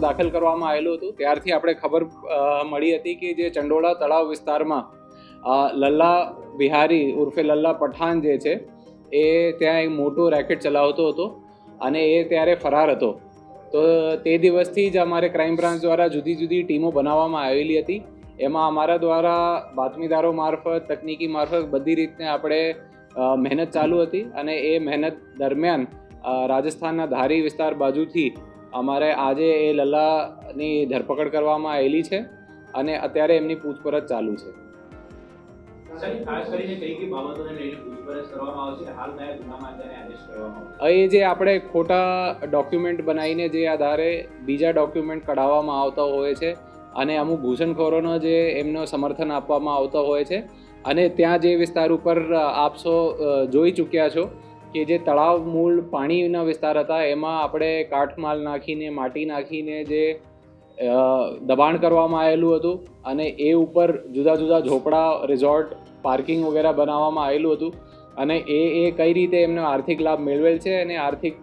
દાખલ કરવામાં આવેલું હતું ત્યારથી આપણે ખબર મળી હતી કે જે ચંડોળા તળાવ વિસ્તારમાં લલ્લા બિહારી ઉર્ફે લલ્લા પઠાણ જે છે એ ત્યાં એક મોટો રેકેટ ચલાવતો હતો અને એ ત્યારે ફરાર હતો. તો તે દિવસથી જ અમારે ક્રાઇમ બ્રાન્ચ દ્વારા જુદી જુદી ટીમો બનાવવામાં આવેલી હતી. એમાં અમારા દ્વારા બાતમીદારો મારફત તકનીકી મારફત બધી રીતને આપણે મહેનત ચાલુ હતી અને એ મહેનત દરમિયાન રાજસ્થાનના ધારી વિસ્તાર બાજુથી અમારે આજે એ લલ્લાની ધરપકડ કરવામાં આવેલી છે અને અત્યારે એમની પૂછપરછ ચાલુ છે. એ જે આપણે ખોટા ડોક્યુમેન્ટ બનાવીને જે આધારે બીજા ડોક્યુમેન્ટ કઢાવવામાં આવતા હોય છે અને અમુક ઘૂસણખોરોનો જે એમનો સમર્થન આપવામાં આવતા હોય છે અને ત્યાં જે વિસ્તાર ઉપર આપ સૌ જોઈ ચૂક્યા છો કે જે તળાવ મૂળ પાણીના વિસ્તાર હતા એમાં આપણે કાઠમાલ નાખીને માટી નાખીને જે દબાણ કરવામાં આવેલું હતું અને એ ઉપર જુદા જુદા ઝોપડા રિઝોર્ટ પાર્કિંગ વગેરે બનાવવામાં આવેલું હતું અને એ કઈ રીતે એમનો આર્થિક લાભ મેળવેલ છે અને આર્થિક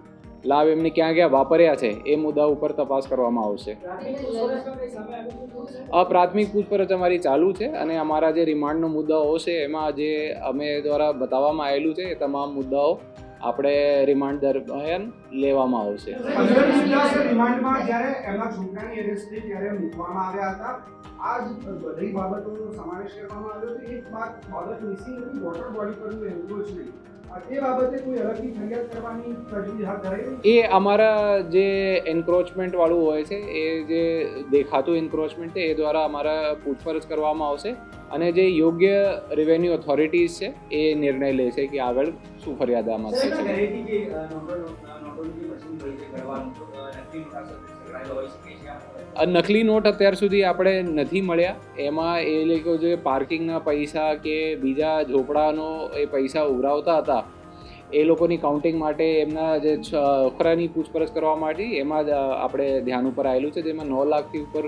લાભ એમને ક્યાં ક્યાં વાપર્યા છે એ મુદ્દા ઉપર તપાસ કરવામાં આવશે. પ્રાથમિક પૂછપરછ અમારી ચાલુ છે અને અમારા જે રિમાન્ડનો મુદ્દાઓ છે એમાં જે અમે દ્વારા બતાવવામાં આવેલું છે એ તમામ મુદ્દાઓ આપણે રિમાન્ડ દરમિયાન લેવામાં આવશે. રિમાન્ડમાં જ્યારે એમના છોકરાની એરેસ્ટ થઈ ત્યારે મૂકવામાં આવ્યા હતા. આ બધી બાબતોનો સમાવેશ કરવામાં આવ્યો હતો. એક બાબત મિસિંગ હતી, વોટર બોડી પરનું એન્ક્રોચ નહીં. એ બાબતે કોઈ અલગથી ફરિયાદ કરવાની તજવીજ હાથ ધરાઈ? એ અમારા જે એન્ક્રોચમેન્ટ વાળું હોય છે એ જે દેખાતું એન્ક્રોચમેન્ટ છે એ દ્વારા અમારા પૂછપરછ કરવામાં આવશે અને જે યોગ્ય રેવન્યુ ઓથોરિટીઝ છે એ નિર્ણય લે છે કે આગળ શું ફરિયાદ આમાં થઈ શકે. નકલી નોટ અત્યાર સુધી આપણે નથી મળ્યા. એમાં એ લોકો જે પાર્કિંગના પૈસા કે બીજા ઝોપડાનો એ પૈસા ઉઘરાવતા હતા એ લોકોની કાઉન્ટિંગ માટે એમના જે છોકરાની પૂછપરછ કરવા માટે એમાં જ આપણે ધ્યાન ઉપર આવેલું છે, જેમાં 9 લાખથી ઉપર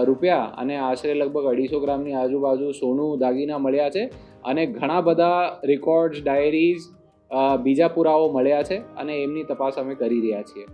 રૂપિયા અને આશરે લગભગ 250 ગ્રામની આજુબાજુ સોનું દાગીના મળ્યા છે અને ઘણા બધા રેકોર્ડ્સ ડાયરીઝ બીજા પુરાવો મળ્યા છે અને એમની તપાસ અમે કરી રહ્યા છીએ.